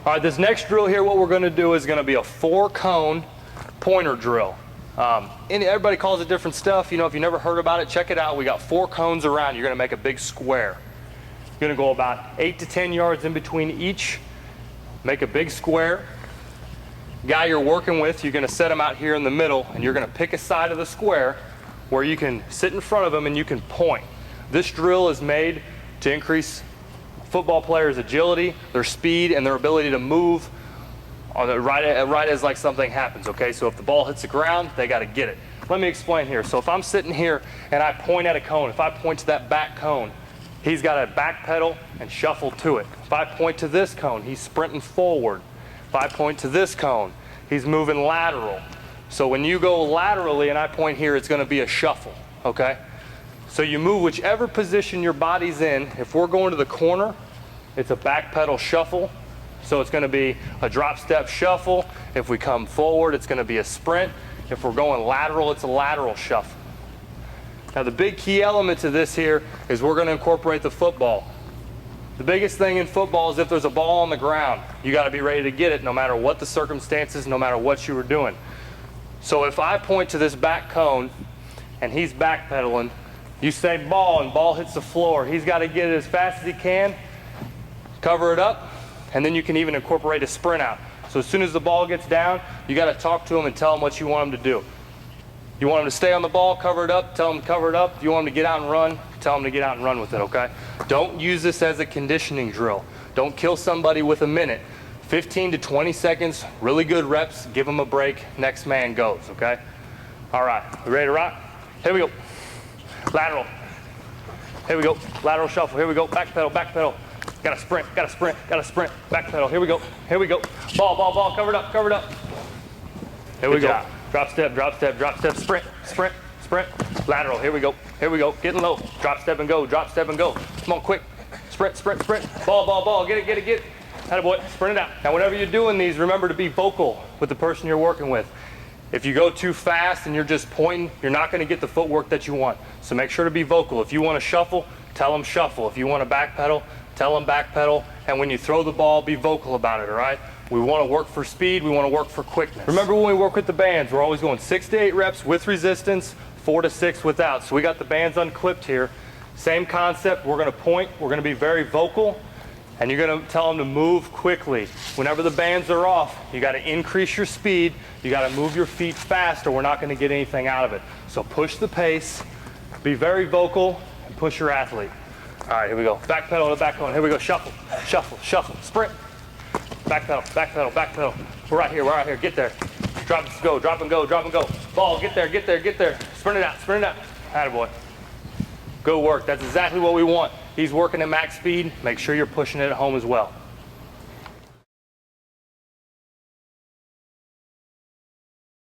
All right, this next drill here, what we're going to do is going to be a 4-cone pointer drill. And everybody calls it different stuff. You know, if you never heard about it, check it out. We got 4 cones around. You're going to make a big square. You're going to go about 8 to 10 yards in between each. Make a big square. Guy you're working with, you're going to set him out here in the middle, and you're going to pick a side of the square where you can sit in front of him and you can point. This drill is made to increase football players' agility, their speed, and their ability to move on the right as like something happens, okay? So if the ball hits the ground, they got to get it. Let me explain here. So if I'm sitting here and I point at a cone, if I point to that back cone, he's got to backpedal and shuffle to it. If I point to this cone, he's sprinting forward. If I point to this cone, he's moving lateral. So when you go laterally and I point here, it's going to be a shuffle, okay? So you move whichever position your body's in. If we're going to the corner, it's a back pedal shuffle. So it's going to be a drop step shuffle. If we come forward, it's going to be a sprint. If we're going lateral, it's a lateral shuffle. Now the big key element to this here is we're going to incorporate the football. The biggest thing in football is if there's a ball on the ground, you got to be ready to get it no matter what the circumstances, no matter what you were doing. So if I point to this back cone and he's backpedaling, you say ball and ball hits the floor. He's got to get it as fast as he can, cover it up, and then you can even incorporate a sprint out. So as soon as the ball gets down, you got to talk to him and tell him what you want him to do. You want him to stay on the ball, cover it up, tell him to cover it up. If you want him to get out and run, tell him to get out and run with it, okay? Don't use this as a conditioning drill. Don't kill somebody with a minute. 15 to 20 seconds, really good reps, give them a break, next man goes, okay? All right, we ready to rock? Here we go. Lateral. Here we go. Lateral shuffle. Here we go. Back pedal, back pedal. Got to sprint, got to sprint, got to sprint. Back pedal. Here we go. Here we go. Ball, ball, ball. Covered up, covered up. Here we go. Drop step, drop step, drop step. Sprint, sprint, sprint. Lateral. Here we go. Here we go. Getting low. Drop step and go. Drop step and go. Come on, quick. Sprint, sprint, sprint. Ball, ball, ball. Get it, get it, get it. Attaboy. Sprint it out. Now, whenever you're doing these, remember to be vocal with the person you're working with. If you go too fast and you're just pointing, you're not going to get the footwork that you want. So make sure to be vocal. If you want to shuffle, tell them shuffle. If you want to backpedal, tell them backpedal. And when you throw the ball, be vocal about it, all right? We want to work for speed. We want to work for quickness. Remember when we work with the bands, we're always going 6 to 8 reps with resistance, 4 to 6 without. So we got the bands unclipped here. Same concept. We're going to point. We're going to be very vocal. And you're going to tell them to move quickly. Whenever the bands are off, you got to increase your speed. You got to move your feet fast or we're not going to get anything out of it. So push the pace, be very vocal, and push your athlete. All right, here we go. Back pedal to back cone. Here we go. Shuffle, shuffle, shuffle. Sprint. Back pedal, back pedal, back pedal. We're right here, we're right here. Get there. Drop and go, drop and go, drop and go. Ball, get there, get there, get there. Sprint it out, sprint it out. Attaboy. Good work. That's exactly what we want. He's working at max speed. Make sure you're pushing it at home as well.